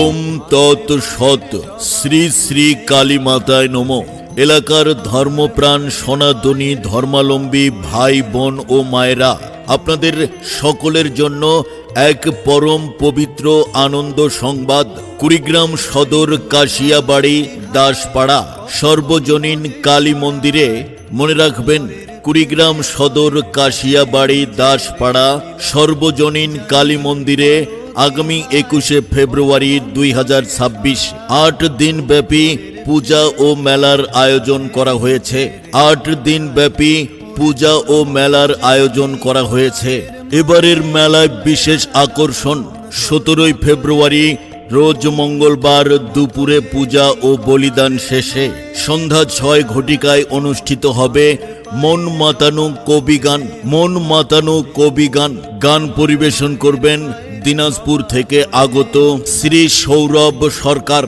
ওম তৎ সৎ। শ্রী শ্রী কালী মাতায় নমঃ। এলাকার ধর্মপ্রাণ সনাতনী ধর্মাবলম্বী ভাই বোন ও মায়েরা, আপনাদের সকলের জন্য এক পরম পবিত্র আনন্দ সংবাদ। কুড়িগ্রাম সদর কাশিয়াবাড়ি দাসপাড়া সর্বজনীন কালী মন্দিরে, মনে রাখবেন, কুড়িগ্রাম সদর কাশিয়াবাড়ি দাসপাড়া সর্বজনীন কালী মন্দিরে আগামী 21শে ফেব্রুয়ারি 2026 8 দিন ব্যাপী পূজা ও মেলার আয়োজন করা হয়েছে। 8 দিন ব্যাপী পূজা ও মেলার আয়োজন করা হয়েছে। এবারের মেলায় বিশেষ আকর্ষণ 17 ফেব্রুয়ারি রোজ মঙ্গলবার দুপুরে পূজা ও বলিদান শেষে সন্ধ্যা 6 ঘটিকায় অনুষ্ঠিত হবে মন মাতানো কবিগান। মন মাতানো কবিগান গান পরিবেশন করবেন দিনাজপুর থেকে আগত শ্রী সৌরভ সরকার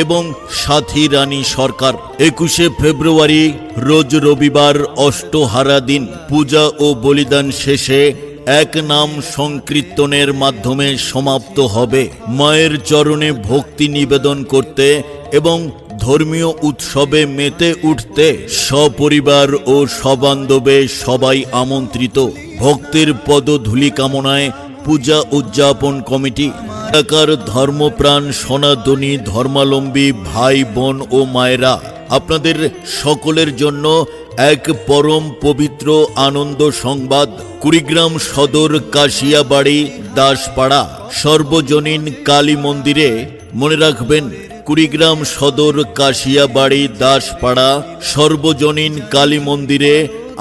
এবং সাথী রানী সরকার। 21শে ফেব্রুয়ারি রোজ রবিবার অষ্টহারা দিন পূজা ও বলিদান শেষে এক নাম সংকীর্তনের মাধ্যমে সমাপ্ত হবে। মায়ের চরণে ভক্তি নিবেদন করতে এবং ধর্মীয় উৎসবে মেতে উঠতে সপরিবার ও সবান্ধবে সবাই আমন্ত্রিত। ভক্তের পদধূলি কামনায় পূজা উদযাপন কমিটি। এলাকার ধর্মপ্রাণ সনাতনী ধর্মাবলম্বী ভাই বোন ও মায়েরা, আপনাদের সকলের জন্য এক পরম পবিত্র আনন্দ সংবাদ। কুড়িগ্রাম সদর কাশিয়াবাড়ি দাসপাড়া সর্বজনীন কালী মন্দিরে, মনে রাখবেন, কুড়িগ্রাম সদর কাশিয়াবাড়ি দাসপাড়া সর্বজনীন কালী মন্দিরে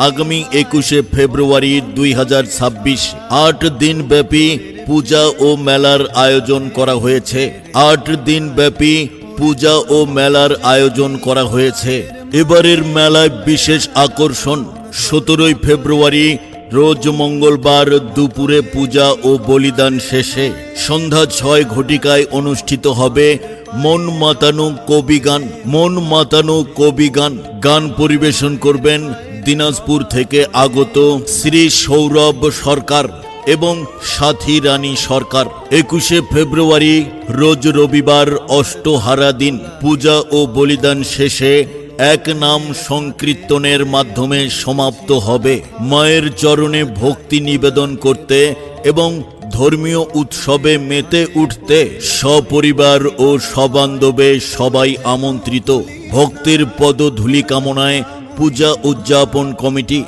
আগামী 21শে ফেব্রুয়ারি 2026 8 দিন ব্যাপী পূজা ও মেলার আয়োজন করা হয়েছে। 8 দিন ব্যাপী পূজা ও মেলার আয়োজন করা হয়েছে। এবারের মেলায় বিশেষ আকর্ষণ 17 ফেব্রুয়ারি রোজ মঙ্গলবার দুপুরে পূজা ও বলিদান শেষে সন্ধ্যা 6 ঘটিকায় অনুষ্ঠিত হবে মন মাতানো কবিগান। মন মাতানো কবিগান গান পরিবেশন করবেন দিনাজপুর থেকে আগত শ্রী সৌরভ সরকার এবং সাথী রানী সরকার। 21শে ফেব্রুয়ারি রোজ রবিবার অষ্টহারা দিন পূজা ও বলিদান শেষে এক নাম সংকীর্তনের মাধ্যমে সমাপ্ত হবে। মায়ের চরণে ভক্তি নিবেদন করতে এবং ধর্মীয় উৎসবে মেতে উঠতে সপরিবার ও সবান্ধবে সবাই আমন্ত্রিত। ভক্তের পদধূলি কামনায় পূজা উদযাপন কমিটি।